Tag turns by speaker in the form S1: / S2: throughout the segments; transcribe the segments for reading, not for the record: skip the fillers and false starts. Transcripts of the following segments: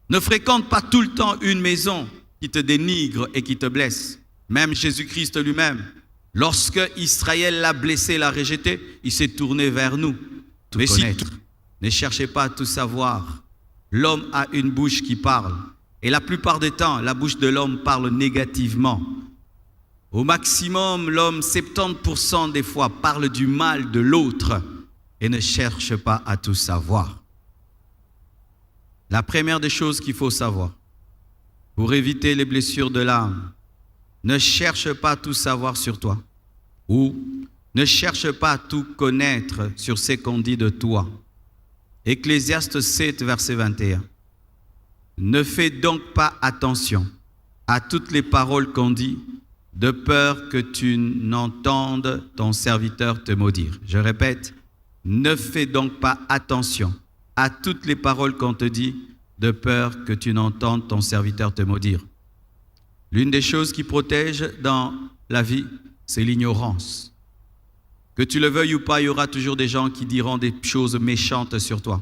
S1: Ne fréquente pas tout le temps une maison qui te dénigre et qui te blesse. Même Jésus-Christ lui-même, lorsque Israël l'a blessé, l'a rejeté, il s'est tourné vers nous. Mais si ne cherchez pas à tout savoir. L'homme a une bouche qui parle. Et la plupart des temps, la bouche de l'homme parle négativement. Au maximum, l'homme, 70% des fois, parle du mal de l'autre et ne cherche pas à tout savoir. La première des choses qu'il faut savoir, pour éviter les blessures de l'âme, ne cherche pas à tout savoir sur toi ou ne cherche pas à tout connaître sur ce qu'on dit de toi. Ecclésiaste 7, verset 21. Ne fais donc pas attention à toutes les paroles qu'on dit, de peur que tu n'entendes ton serviteur te maudire. Je répète, ne fais donc pas attention à toutes les paroles qu'on te dit, de peur que tu n'entendes ton serviteur te maudire. L'une des choses qui protège dans la vie, c'est l'ignorance. Que tu le veuilles ou pas, il y aura toujours des gens qui diront des choses méchantes sur toi.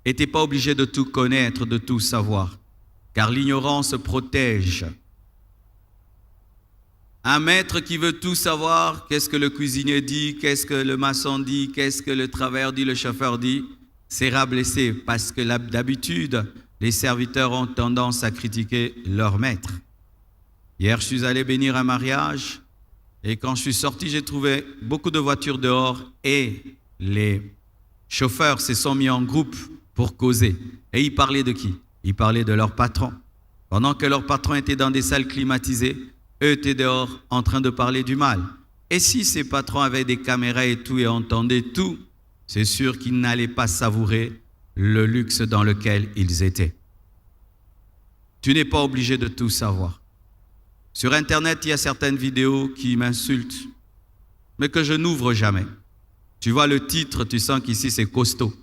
S1: Et tu n'es pas obligé de tout connaître, de tout savoir, car l'ignorance protège. Un maître qui veut tout savoir, qu'est-ce que le cuisinier dit, qu'est-ce que le maçon dit, qu'est-ce que le travailleur dit, le chauffeur dit, sera blessé parce que d'habitude, les serviteurs ont tendance à critiquer leur maître. Hier, je suis allé bénir un mariage et quand je suis sorti, j'ai trouvé beaucoup de voitures dehors et les chauffeurs se sont mis en groupe pour causer. Et ils parlaient de qui? Ils parlaient de leur patron. Pendant que leur patron était dans des salles climatisées, eux étaient dehors en train de parler du mal. Et si ces patrons avaient des caméras et tout et entendaient tout, c'est sûr qu'ils n'allaient pas savourer le luxe dans lequel ils étaient. Tu n'es pas obligé de tout savoir. Sur Internet, il y a certaines vidéos qui m'insultent, mais que je n'ouvre jamais. Tu vois le titre, tu sens qu'ici c'est costaud.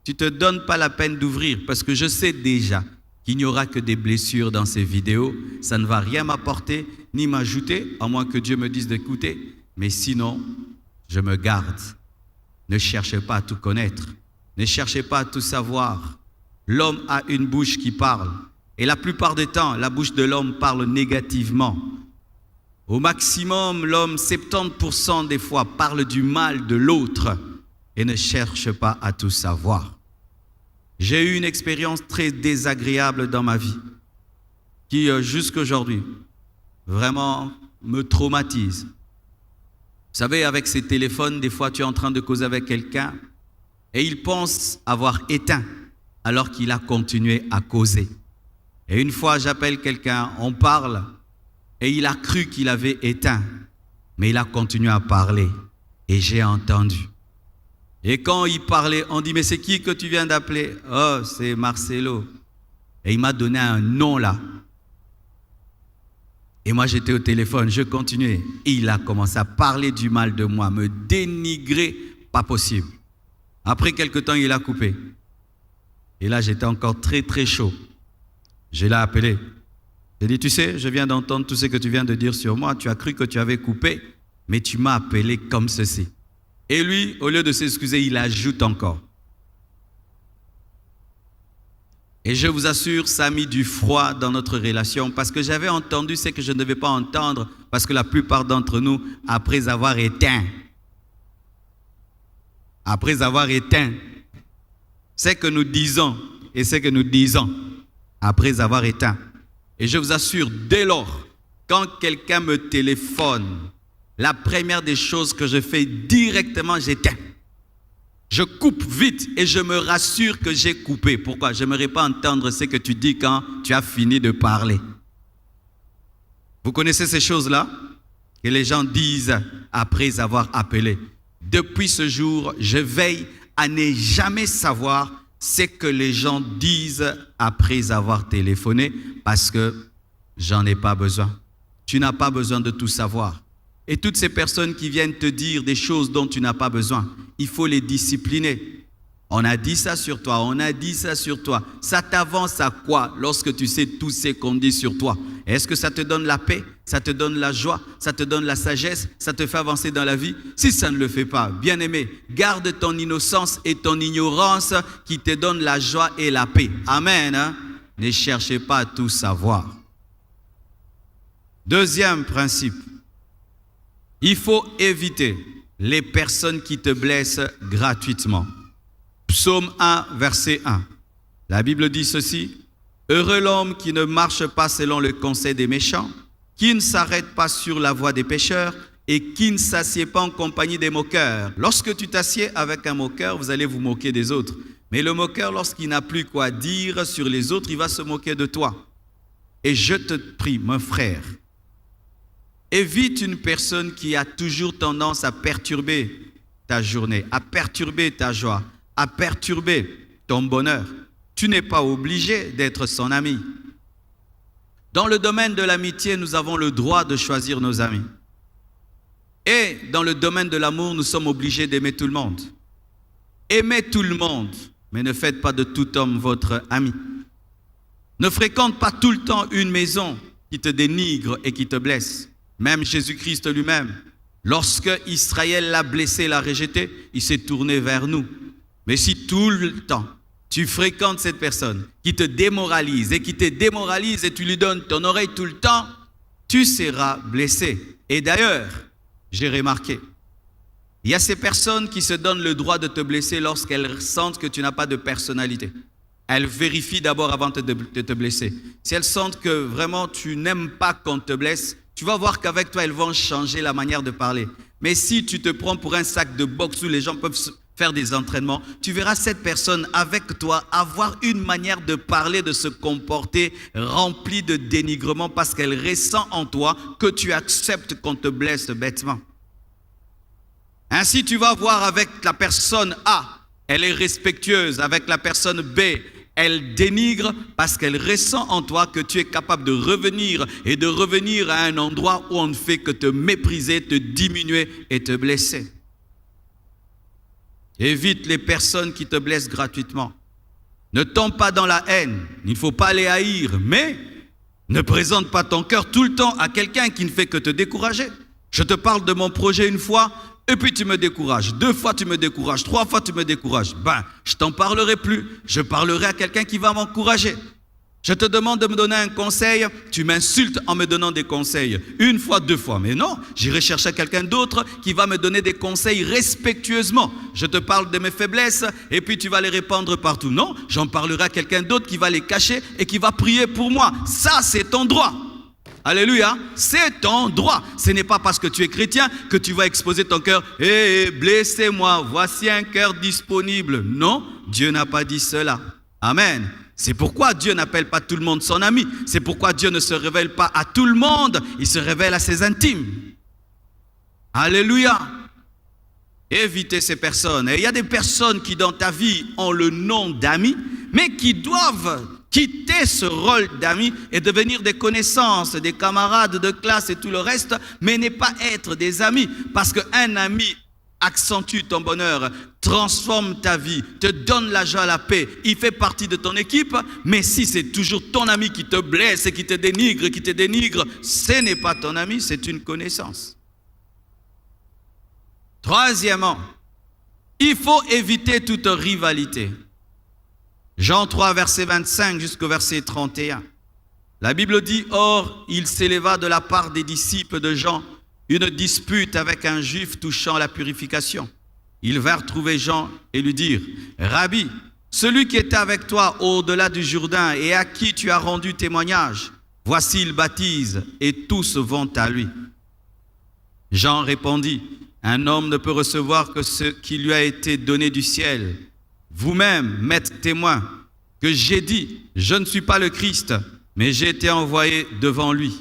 S1: Tu ne te donnes pas la peine d'ouvrir parce que je sais déjà qu'il n'y aura que des blessures dans ces vidéos. Ça ne va rien m'apporter ni m'ajouter, à moins que Dieu me dise d'écouter. Mais sinon, je me garde. Ne cherchez pas à tout connaître. Ne cherchez pas à tout savoir. L'homme a une bouche qui parle. Et la plupart des temps, la bouche de l'homme parle négativement. Au maximum, l'homme, 70% des fois, parle du mal de l'autre et ne cherche pas à tout savoir. J'ai eu une expérience très désagréable dans ma vie qui, jusqu'à aujourd'hui, vraiment me traumatise. Vous savez, avec ces téléphones, des fois, tu es en train de causer avec quelqu'un et il pense avoir éteint alors qu'il a continué à causer. Et une fois, j'appelle quelqu'un, on parle et il a cru qu'il avait éteint, mais il a continué à parler et j'ai entendu. Et quand il parlait, on dit, mais c'est qui que tu viens d'appeler? Oh, c'est Marcelo. Et il m'a donné un nom là. Et moi, j'étais au téléphone, je continuais. Et il a commencé à parler du mal de moi, me dénigrer, pas possible. Après quelque temps, il a coupé. Et là, j'étais encore très, très chaud. Je l'ai appelé. J'ai dit, tu sais, je viens d'entendre tout ce que tu viens de dire sur moi. Tu as cru que tu avais coupé, mais tu m'as appelé comme ceci. Et lui, au lieu de s'excuser, il ajoute encore. Et je vous assure, ça a mis du froid dans notre relation parce que j'avais entendu ce que je ne devais pas entendre parce que la plupart d'entre nous, après avoir éteint, c'est que nous disons et ce que nous disons après avoir éteint. Et je vous assure, dès lors, quand quelqu'un me téléphone, la première des choses que je fais directement, j'éteins. Je coupe vite et je me rassure que j'ai coupé. Pourquoi? Je n'aimerais pas entendre ce que tu dis quand tu as fini de parler. Vous connaissez ces choses-là que les gens disent après avoir appelé. Depuis ce jour, je veille à ne jamais savoir ce que les gens disent après avoir téléphoné parce que j'en ai pas besoin. Tu n'as pas besoin de tout savoir. Et toutes ces personnes qui viennent te dire des choses dont tu n'as pas besoin, il faut les discipliner. On a dit ça sur toi, on a dit ça sur toi. Ça t'avance à quoi lorsque tu sais tout ce qu'on dit sur toi? Est-ce que ça te donne la paix? Ça te donne la joie? Ça te donne la sagesse? Ça te fait avancer dans la vie? Si ça ne le fait pas, bien-aimé, garde ton innocence et ton ignorance qui te donnent la joie et la paix. Amen. Hein? ne cherchez pas à tout savoir. Deuxième principe, il faut éviter les personnes qui te blessent gratuitement. Psaume 1, verset 1. La Bible dit ceci: « Heureux l'homme qui ne marche pas selon le conseil des méchants, qui ne s'arrête pas sur la voie des pécheurs et qui ne s'assied pas en compagnie des moqueurs. » Lorsque tu t'assieds avec un moqueur, vous allez vous moquer des autres. Mais le moqueur, lorsqu'il n'a plus quoi dire sur les autres, il va se moquer de toi. Et je te prie, mon frère, évite une personne qui a toujours tendance à perturber ta journée, à perturber ta joie, à perturber ton bonheur. Tu n'es pas obligé d'être son ami. Dans le domaine de l'amitié, nous avons le droit de choisir nos amis. Et dans le domaine de l'amour, nous sommes obligés d'aimer tout le monde. Aimez tout le monde, mais ne faites pas de tout homme votre ami. Ne fréquente pas tout le temps une maison qui te dénigre et qui te blesse. Même Jésus-Christ lui-même, lorsque Israël l'a blessé, l'a rejeté, il s'est tourné vers nous. Mais si tout le temps, tu fréquentes cette personne qui te démoralise et qui te démoralise et tu lui donnes ton oreille tout le temps, tu seras blessé. Et d'ailleurs, j'ai remarqué, il y a ces personnes qui se donnent le droit de te blesser lorsqu'elles sentent que tu n'as pas de personnalité. Elles vérifient d'abord avant de te blesser. Si elles sentent que vraiment tu n'aimes pas qu'on te blesse, tu vas voir qu'avec toi, elles vont changer la manière de parler. Mais si tu te prends pour un sac de boxe où les gens peuvent faire des entraînements, tu verras cette personne avec toi avoir une manière de parler, de se comporter remplie de dénigrement parce qu'elle ressent en toi que tu acceptes qu'on te blesse bêtement. Ainsi, tu vas voir avec la personne A, elle est respectueuse. Avec la personne B, elle dénigre parce qu'elle ressent en toi que tu es capable de revenir et de revenir à un endroit où on ne fait que te mépriser, te diminuer et te blesser. Évite les personnes qui te blessent gratuitement. Ne tombe pas dans la haine. Il ne faut pas les haïr, mais ne présente pas ton cœur tout le temps à quelqu'un qui ne fait que te décourager. Je te parle de mon projet une fois, et puis tu me décourages. 2 fois tu me décourages, 3 fois tu me décourages. Je t'en parlerai plus. Je parlerai à quelqu'un qui va m'encourager. Je te demande de me donner un conseil, tu m'insultes en me donnant des conseils. 1 fois, 2 fois. Mais non, j'irai chercher quelqu'un d'autre qui va me donner des conseils respectueusement. Je te parle de mes faiblesses et puis tu vas les répandre partout. Non, j'en parlerai à quelqu'un d'autre qui va les cacher et qui va prier pour moi. Ça, c'est ton droit. Alléluia, c'est ton droit. Ce n'est pas parce que tu es chrétien que tu vas exposer ton cœur. Blessez-moi, voici un cœur disponible. Non, Dieu n'a pas dit cela. Amen. C'est pourquoi Dieu n'appelle pas tout le monde son ami. C'est pourquoi Dieu ne se révèle pas à tout le monde. Il se révèle à ses intimes. Alléluia. Évitez ces personnes. Et il y a des personnes qui dans ta vie ont le nom d'amis, mais qui doivent quitter ce rôle d'amis et devenir des connaissances, des camarades de classe et tout le reste, mais ne pas être des amis. Parce qu'un ami accentue ton bonheur, transforme ta vie, te donne la joie, la paix. Il fait partie de ton équipe, mais si c'est toujours ton ami qui te blesse et qui te dénigre, ce n'est pas ton ami, c'est une connaissance. Troisièmement, il faut éviter toute rivalité. Jean 3, verset 25 jusqu'au verset 31. La Bible dit, « Or, il s'éleva de la part des disciples de Jean une dispute avec un juif touchant la purification. Ils vinrent trouver Jean et lui dirent, « Rabbi, celui qui était avec toi au-delà du Jourdain et à qui tu as rendu témoignage, voici il baptise et tous vont à lui. » Jean répondit, « Un homme ne peut recevoir que ce qui lui a été donné du ciel. Vous-même m'êtes témoin que j'ai dit, je ne suis pas le Christ, mais j'ai été envoyé devant lui.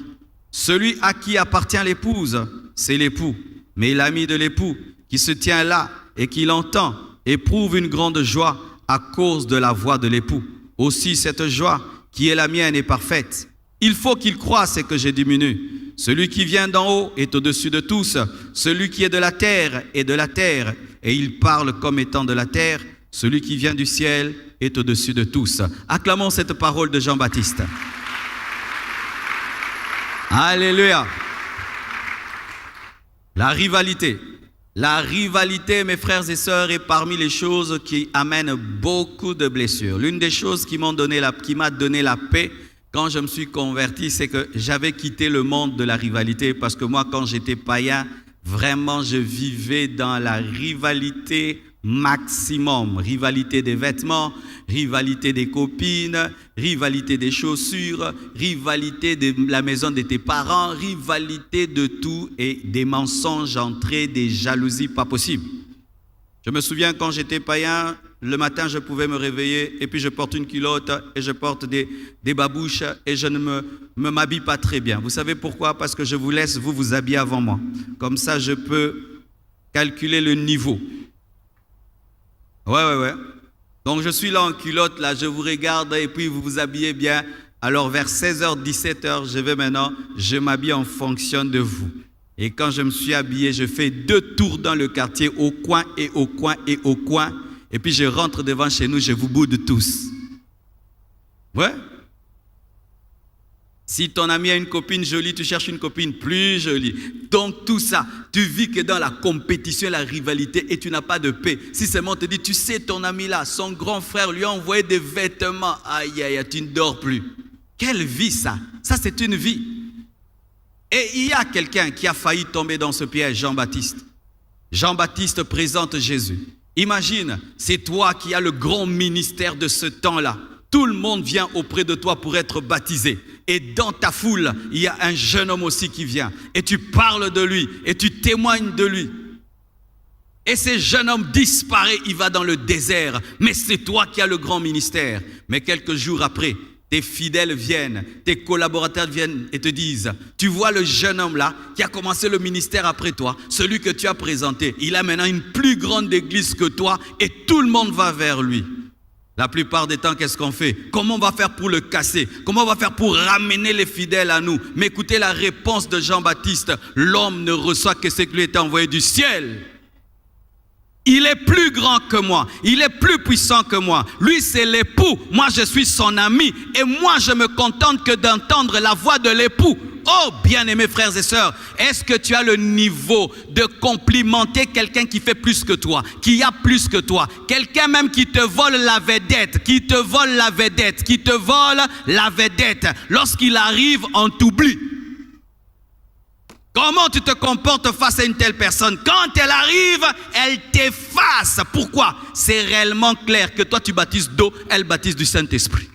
S1: Celui à qui appartient l'épouse, c'est l'époux. Mais l'ami de l'époux, qui se tient là et qui l'entend, éprouve une grande joie à cause de la voix de l'époux. Aussi cette joie qui est la mienne est parfaite. Il faut qu'il croisse et que je diminue. Celui qui vient d'en haut est au-dessus de tous. Celui qui est de la terre est de la terre, et il parle comme étant de la terre. Celui qui vient du ciel est au-dessus de tous. » Acclamons cette parole de Jean-Baptiste. Alléluia. La rivalité. La rivalité, mes frères et sœurs, est parmi les choses qui amènent beaucoup de blessures. L'une des choses qui m'a donné la paix quand je me suis converti, c'est que j'avais quitté le monde de la rivalité parce que moi, quand j'étais païen, vraiment, je vivais dans la rivalité maximum. Rivalité des vêtements, rivalité des copines, rivalité des chaussures, rivalité de la maison de tes parents, rivalité de tout et des mensonges entrés, des jalousies pas possibles. Je me souviens quand j'étais païen, le matin je pouvais me réveiller et puis je porte une culotte et je porte des babouches et je ne m'habille pas très bien. Vous savez pourquoi? Parce que je vous laisse vous habiller avant moi. Comme ça je peux calculer le niveau. Ouais. Donc je suis là en culotte, là, je vous regarde et puis vous vous habillez bien. Alors vers 16h, 17h, je m'habille en fonction de vous. Et quand je me suis habillé, je fais 2 tours dans le quartier, au coin et au coin et au coin. Et puis je rentre devant chez nous, je vous boude tous. Ouais. Si ton ami a une copine jolie, tu cherches une copine plus jolie. Donc tout ça, tu vis que dans la compétition, la rivalité et tu n'as pas de paix. Si seulement on te dit, tu sais ton ami là, son grand frère lui a envoyé des vêtements. Aïe, tu ne dors plus. Quelle vie ça? Ça c'est une vie. Et il y a quelqu'un qui a failli tomber dans ce piège, Jean-Baptiste. Jean-Baptiste présente Jésus. Imagine, c'est toi qui as le grand ministère de ce temps-là. Tout le monde vient auprès de toi pour être baptisé. Et dans ta foule, il y a un jeune homme aussi qui vient. Et tu parles de lui, et tu témoignes de lui. Et ce jeune homme disparaît, il va dans le désert. Mais c'est toi qui as le grand ministère. Mais quelques jours après, tes fidèles viennent, tes collaborateurs viennent et te disent, tu vois le jeune homme là qui a commencé le ministère après toi, celui que tu as présenté, il a maintenant une plus grande église que toi et tout le monde va vers lui. La plupart des temps, qu'est-ce qu'on fait? Comment on va faire pour le casser? Comment on va faire pour ramener les fidèles à nous? Mais écoutez la réponse de Jean-Baptiste, l'homme ne reçoit que ce qui lui est envoyé du ciel. Il est plus grand que moi, il est plus puissant que moi. Lui, c'est l'époux, moi je suis son ami. Et moi, je me contente que d'entendre la voix de l'époux. Oh, bien-aimés frères et sœurs, est-ce que tu as le niveau de complimenter quelqu'un qui fait plus que toi, qui a plus que toi, quelqu'un même qui te vole la vedette, qui te vole la vedette, qui te vole la vedette. Lorsqu'il arrive, on t'oublie. Comment tu te comportes face à une telle personne? Quand elle arrive, elle t'efface. Pourquoi? C'est réellement clair que toi tu baptises d'eau, elle baptise du Saint-Esprit.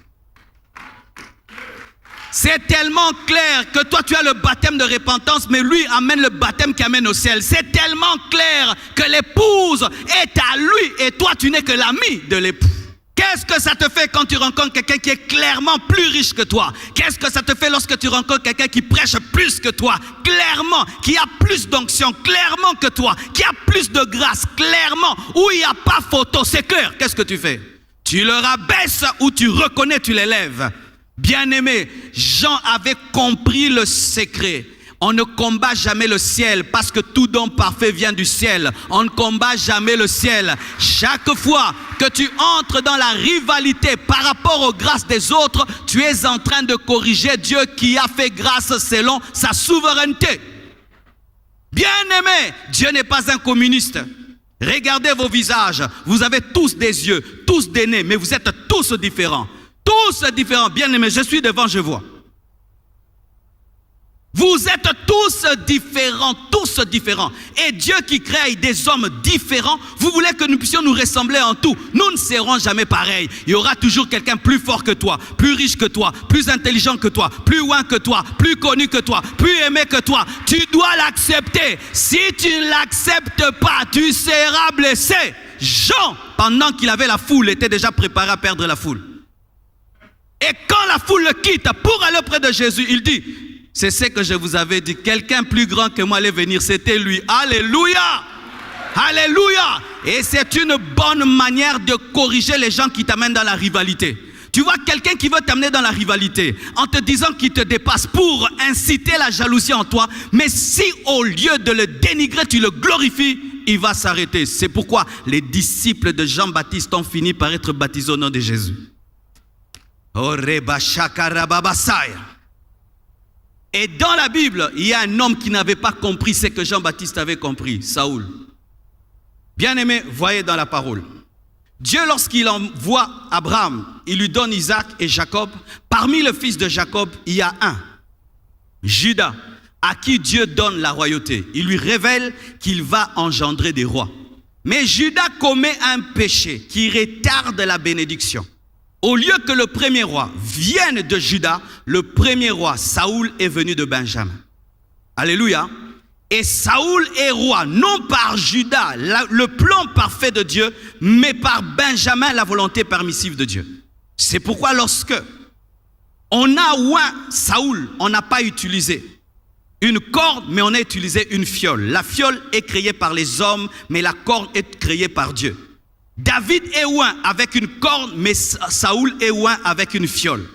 S1: C'est tellement clair que toi tu as le baptême de repentance, mais lui amène le baptême qui amène au ciel. C'est tellement clair que l'épouse est à lui et toi tu n'es que l'ami de l'époux. Qu'est-ce que ça te fait quand tu rencontres quelqu'un qui est clairement plus riche que toi? Qu'est-ce que ça te fait lorsque tu rencontres quelqu'un qui prêche plus que toi? Clairement, qui a plus d'onction, clairement que toi, qui a plus de grâce, clairement, où il n'y a pas photo, c'est clair. Qu'est-ce que tu fais? Tu le rabaisses ou tu reconnais, tu l'élèves. Bien-aimé, Jean avait compris le secret. On ne combat jamais le ciel parce que tout don parfait vient du ciel. On ne combat jamais le ciel. Chaque fois que tu entres dans la rivalité par rapport aux grâces des autres, tu es en train de corriger Dieu qui a fait grâce selon sa souveraineté. Bien-aimé, Dieu n'est pas un communiste. Regardez vos visages. Vous avez tous des yeux, tous des nez, mais vous êtes tous différents. Tous différents. Bien-aimé, je suis devant, je vois. Vous êtes tous différents. Et Dieu qui crée des hommes différents, vous voulez que nous puissions nous ressembler en tout. Nous ne serons jamais pareils. Il y aura toujours quelqu'un plus fort que toi, plus riche que toi, plus intelligent que toi, plus loin que toi, plus connu que toi, plus aimé que toi. Tu dois l'accepter. Si tu ne l'acceptes pas, tu seras blessé. Jean, pendant qu'il avait la foule, était déjà préparé à perdre la foule. Et quand la foule le quitte pour aller auprès de Jésus, il dit, c'est ce que je vous avais dit, quelqu'un plus grand que moi allait venir, c'était lui. Alléluia! Alléluia! Et c'est une bonne manière de corriger les gens qui t'amènent dans la rivalité. Tu vois quelqu'un qui veut t'amener dans la rivalité en te disant qu'il te dépasse pour inciter la jalousie en toi, mais si au lieu de le dénigrer, tu le glorifies, il va s'arrêter. C'est pourquoi les disciples de Jean-Baptiste ont fini par être baptisés au nom de Jésus. Et dans la Bible, il y a un homme qui n'avait pas compris ce que Jean-Baptiste avait compris, Saoul. Bien-aimés, voyez dans la parole. Dieu, lorsqu'il envoie Abraham, il lui donne Isaac et Jacob. Parmi les fils de Jacob, il y a un, Judas, à qui Dieu donne la royauté. Il lui révèle qu'il va engendrer des rois. Mais Judas commet un péché qui retarde la bénédiction. Au lieu que le premier roi vienne de Juda, le premier roi, Saoul, est venu de Benjamin. Alléluia. Et Saoul est roi, non par Juda, le plan parfait de Dieu, mais par Benjamin, la volonté permissive de Dieu. C'est pourquoi lorsque on a oint Saoul, on n'a pas utilisé une corde, mais on a utilisé une fiole. La fiole est créée par les hommes, mais la corde est créée par Dieu. David est oint avec une corde, mais Saoul est oint avec une fiole.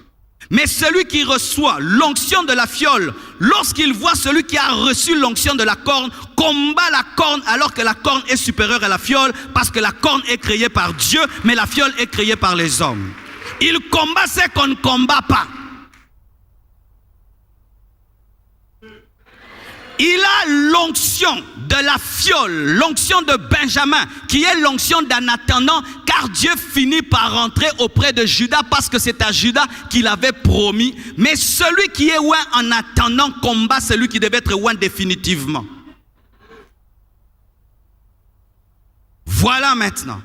S1: Mais celui qui reçoit l'onction de la fiole, lorsqu'il voit celui qui a reçu l'onction de la corne, combat la corne alors que la corne est supérieure à la fiole, parce que la corne est créée par Dieu, mais la fiole est créée par les hommes. Il combat ce qu'on ne combat pas. Il a l'onction de la fiole, l'onction de Benjamin, qui est l'onction d'un attendant, car Dieu finit par rentrer auprès de Judas, parce que c'est à Judas qu'il avait promis. Mais celui qui est oint en attendant combat celui qui devait être oint définitivement. Voilà maintenant.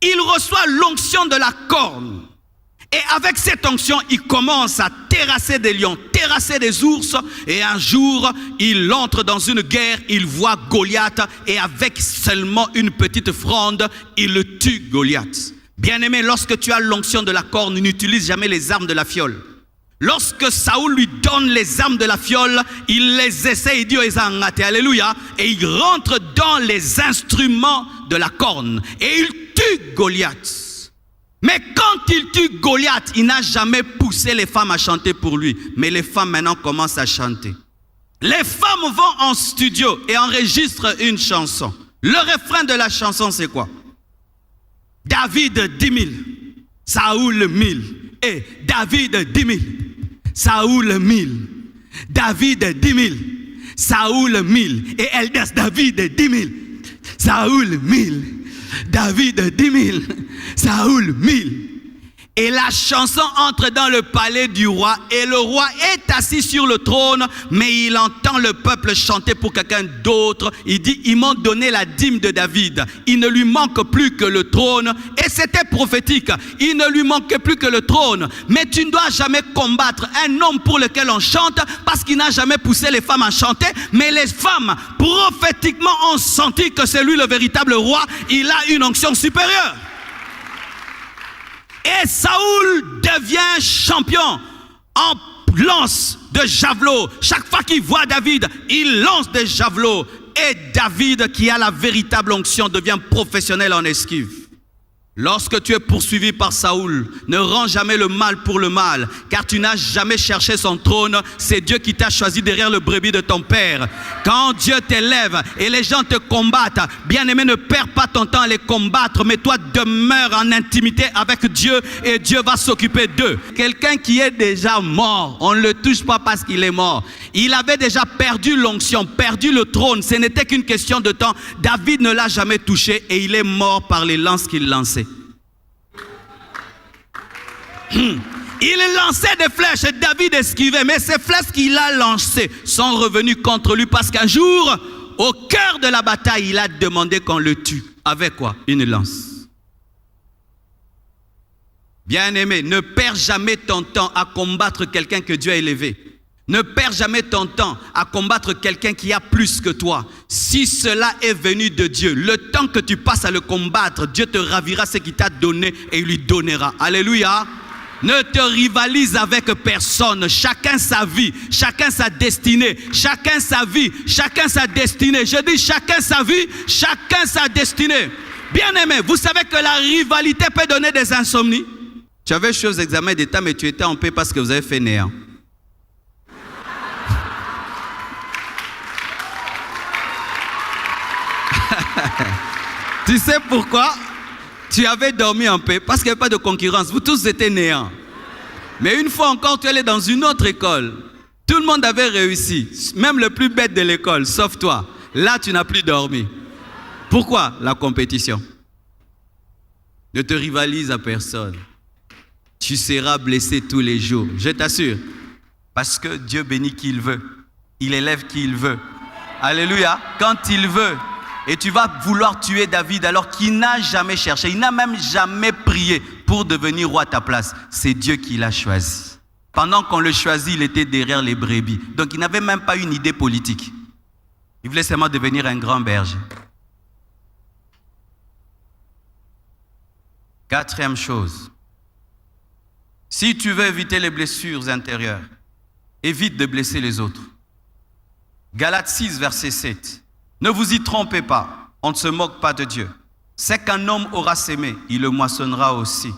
S1: Il reçoit l'onction de la corne. Et avec cette onction, il commence à terrasser des lions, terrasser des ours. Et un jour, il entre dans une guerre, il voit Goliath. Et avec seulement une petite fronde, il le tue, Goliath. Bien-aimé, lorsque tu as l'onction de la corne, n'utilise jamais les armes de la fiole. Lorsque Saoul lui donne les armes de la fiole, il les essaie, il dit « Alléluia » et il rentre dans les instruments de la corne. Et il tue Goliath. Mais quand il tue Goliath, il n'a jamais poussé les femmes à chanter pour lui. Mais les femmes maintenant commencent à chanter. Les femmes vont en studio et enregistrent une chanson. Le refrain de la chanson, c'est quoi? David 10 000, Saoul 1000. Et David 10 000, Saoul 1000. David 10 000, Saoul 1000. Et Elders, David 10 000, Saoul 1000. David 10 000, Saoul 1000. Et la chanson entre dans le palais du roi. Et le roi est assis sur le trône, mais il entend le peuple chanter pour quelqu'un d'autre. Il dit, ils m'ont donné la dîme de David. Il ne lui manque plus que le trône. Et c'était prophétique. Il ne lui manquait plus que le trône. Mais tu ne dois jamais combattre un homme pour lequel on chante, parce qu'il n'a jamais poussé les femmes à chanter. Mais les femmes, prophétiquement, ont senti que c'est lui le véritable roi. Il a une onction supérieure. Et Saoul devient champion en lance de javelot. Chaque fois qu'il voit David, il lance des javelots. Et David, qui a la véritable onction, devient professionnel en esquive. Lorsque tu es poursuivi par Saoul, ne rends jamais le mal pour le mal, car tu n'as jamais cherché son trône. C'est Dieu qui t'a choisi derrière le brebis de ton père. Quand Dieu t'élève et les gens te combattent, bien-aimé, ne perds pas ton temps à les combattre, mais toi demeure en intimité avec Dieu et Dieu va s'occuper d'eux. Quelqu'un qui est déjà mort, on ne le touche pas parce qu'il est mort. Il avait déjà perdu l'onction, perdu le trône. Ce n'était qu'une question de temps. David ne l'a jamais touché et il est mort par les lances qu'il lançait. Il lançait des flèches et David esquivait, mais ces flèches qu'il a lancées sont revenues contre lui parce qu'un jour, au cœur de la bataille, il a demandé qu'on le tue. Avec quoi? Une lance. Bien-aimé, ne perds jamais ton temps à combattre quelqu'un que Dieu a élevé. Ne perds jamais ton temps à combattre quelqu'un qui a plus que toi. Si cela est venu de Dieu, le temps que tu passes à le combattre, Dieu te ravira ce qu'il t'a donné et il lui donnera. Alléluia. Ne te rivalise avec personne. Chacun sa vie, chacun sa destinée. Chacun sa vie, chacun sa destinée. Je dis chacun sa vie, chacun sa destinée. Bien-aimé, vous savez que la rivalité peut donner des insomnies. Tu avais choisi aux examens d'État, mais tu étais en paix parce que vous avez fait néant. Tu sais pourquoi? Tu avais dormi en paix parce qu'il n'y avait pas de concurrence. Vous tous étiez néants. Mais une fois encore, tu allais dans une autre école. Tout le monde avait réussi. Même le plus bête de l'école, sauf toi. Là, tu n'as plus dormi. Pourquoi la compétition? Ne te rivalise à personne. Tu seras blessé tous les jours, je t'assure. Parce que Dieu bénit qui il veut. Il élève qui il veut. Alléluia. Quand il veut. Et tu vas vouloir tuer David alors qu'il n'a jamais cherché. Il n'a même jamais prié pour devenir roi à ta place. C'est Dieu qui l'a choisi. Pendant qu'on le choisit, il était derrière les brebis. Donc il n'avait même pas une idée politique. Il voulait seulement devenir un grand berger. Quatrième chose. Si tu veux éviter les blessures intérieures, évite de blesser les autres. Galates 6, verset 7. Ne vous y trompez pas, on ne se moque pas de Dieu. C'est qu'un homme aura sémé, il le moissonnera aussi.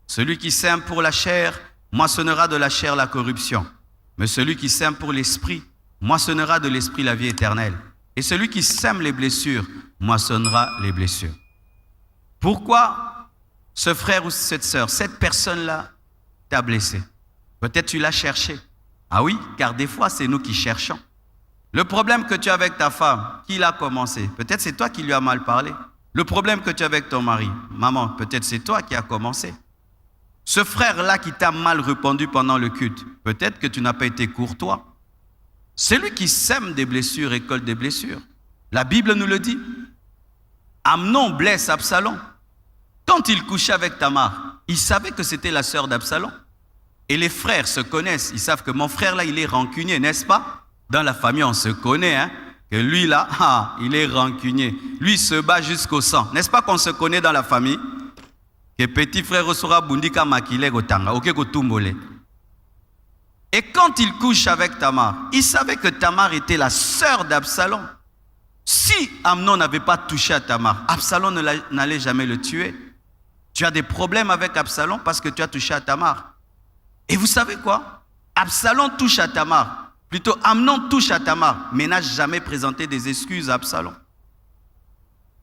S1: Celui qui sème pour la chair, moissonnera de la chair la corruption. Mais celui qui sème pour l'esprit, moissonnera de l'esprit la vie éternelle. Et celui qui sème les blessures, moissonnera les blessures. Pourquoi ce frère ou cette sœur, cette personne-là, t'a blessé? Peut-être tu l'as cherché. Ah oui, car des fois, c'est nous qui cherchons. Le problème que tu as avec ta femme, qui l'a commencé? Peut-être c'est toi qui lui as mal parlé. Le problème que tu as avec ton mari, maman, peut-être c'est toi qui as commencé. Ce frère-là qui t'a mal répondu pendant le culte, peut-être que tu n'as pas été courtois. Celui qui sème des blessures récolte des blessures. La Bible nous le dit. Amnon blesse Absalom. Quand il couchait avec Tamar, il savait que c'était la sœur d'Absalom. Et les frères se connaissent. Ils savent que mon frère là, il est rancunier, n'est-ce pas? Dans la famille, on se connaît, hein? Que lui là, il est rancunier. Lui, il se bat jusqu'au sang. N'est-ce pas qu'on se connaît dans la famille? Que petit frère sera bundika makile gotanga, ok gotumbole. Et quand il couche avec Tamar, il savait que Tamar était la sœur d'Absalom. Si Amnon n'avait pas touché à Tamar, Absalom n'allait jamais le tuer. Tu as des problèmes avec Absalom parce que tu as touché à Tamar. Et vous savez quoi? Absalom touche à Tamar. Plutôt, Amnon touche à Tamar, mais n'a jamais présenté des excuses à Absalom.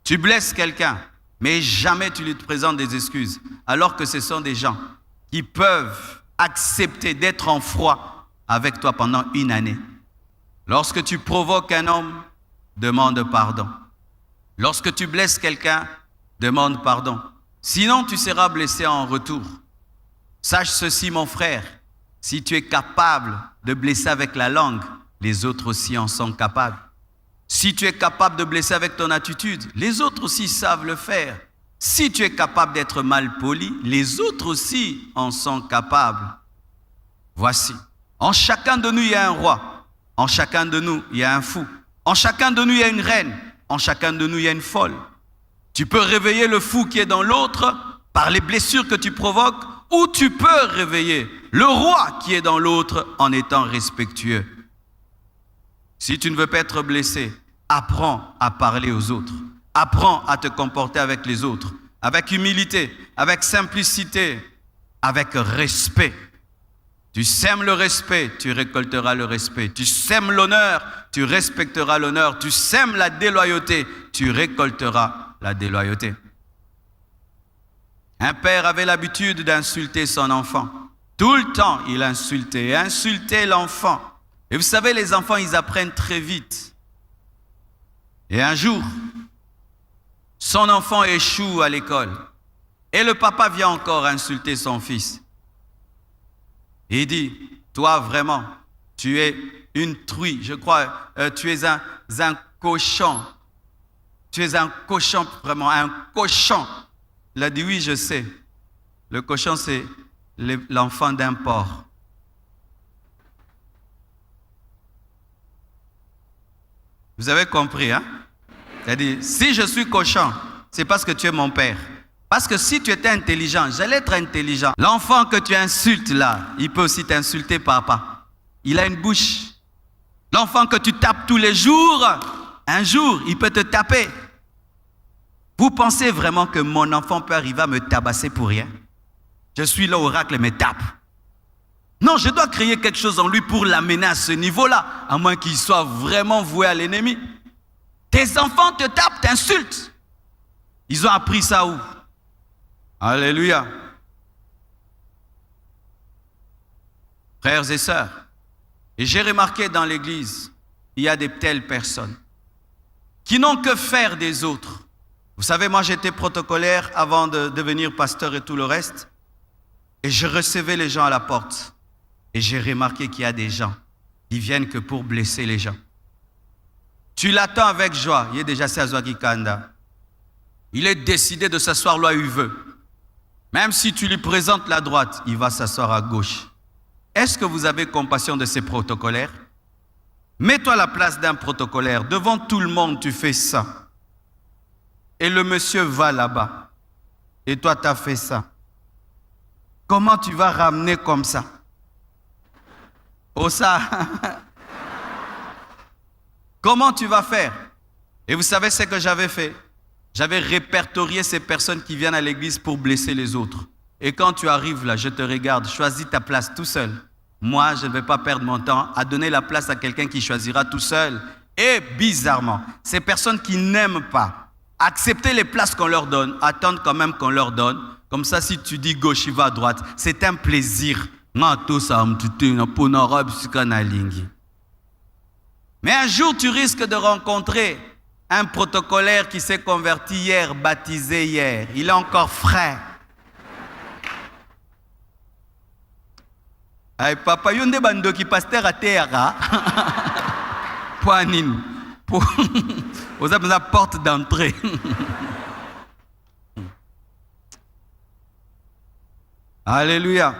S1: Tu blesses quelqu'un, mais jamais tu lui présentes des excuses. Alors que ce sont des gens qui peuvent accepter d'être en froid avec toi pendant une année. Lorsque tu provoques un homme, demande pardon. Lorsque tu blesses quelqu'un, demande pardon. Sinon, tu seras blessé en retour. Sache ceci, mon frère. Si tu es capable de blesser avec la langue, les autres aussi en sont capables. Si tu es capable de blesser avec ton attitude, les autres aussi savent le faire. Si tu es capable d'être mal poli, les autres aussi en sont capables. Voici, en chacun de nous, il y a un roi. En chacun de nous, il y a un fou. En chacun de nous, il y a une reine. En chacun de nous, il y a une folle. Tu peux réveiller le fou qui est dans l'autre par les blessures que tu provoques, ou tu peux réveiller le roi qui est dans l'autre en étant respectueux. Si tu ne veux pas être blessé, apprends à parler aux autres. Apprends à te comporter avec les autres, avec humilité, avec simplicité, avec respect. Tu sèmes le respect, tu récolteras le respect. Tu sèmes l'honneur, tu respecteras l'honneur. Tu sèmes la déloyauté, tu récolteras la déloyauté. Un père avait l'habitude d'insulter son enfant. Tout le temps, il insultait l'enfant. Et vous savez, les enfants, ils apprennent très vite. Et un jour, son enfant échoue à l'école. Et le papa vient encore insulter son fils. Et il dit, toi vraiment, tu es une truie. Je crois, tu es un cochon. Tu es un cochon, vraiment, un cochon. Il a dit, oui, je sais. Le cochon, c'est l'enfant d'un porc. Vous avez compris, hein? Il a dit, si je suis cochon, c'est parce que tu es mon père. Parce que si tu étais intelligent, j'allais être intelligent. L'enfant que tu insultes là, il peut aussi t'insulter, papa. Il a une bouche. L'enfant que tu tapes tous les jours, un jour, il peut te taper. Vous pensez vraiment que mon enfant peut arriver à me tabasser pour rien? Je suis l'oracle, me tape. Non, je dois créer quelque chose en lui pour l'amener à ce niveau-là, à moins qu'il soit vraiment voué à l'ennemi. Tes enfants te tapent, t'insultent. Ils ont appris ça où? Alléluia. Frères et sœurs, et j'ai remarqué dans l'église, il y a de telles personnes qui n'ont que faire des autres. Vous savez, moi j'étais protocolaire avant de devenir pasteur et tout le reste. Et je recevais les gens à la porte. Et j'ai remarqué qu'il y a des gens qui viennent que pour blesser les gens. Tu l'attends avec joie. Il est déjà à Kanda. Il est décidé de s'asseoir là où il veut. Même si tu lui présentes la droite, il va s'asseoir à gauche. Est-ce que vous avez compassion de ces protocolaires? Mets-toi à la place d'un protocolaire. Devant tout le monde, tu fais ça. Et le monsieur va là-bas. Et toi, tu as fait ça. Comment tu vas ramener comme ça? Oh ça. Comment tu vas faire? Et vous savez ce que j'avais fait? J'avais répertorié ces personnes qui viennent à l'église pour blesser les autres. Et quand tu arrives là, je te regarde, choisis ta place tout seul. Moi, je ne vais pas perdre mon temps à donner la place à quelqu'un qui choisira tout seul. Et bizarrement, ces personnes qui n'aiment pas accepter les places qu'on leur donne, attendre quand même qu'on leur donne. Comme ça, si tu dis gauche, il va à droite. C'est un plaisir. Mais un jour, tu risques de rencontrer un protocolaire qui s'est converti hier, baptisé hier. Il est encore frais. Ay, papa, yonde bando qui pasteur à terre. Poanine. Vous avez la porte d'entrée. Alléluia.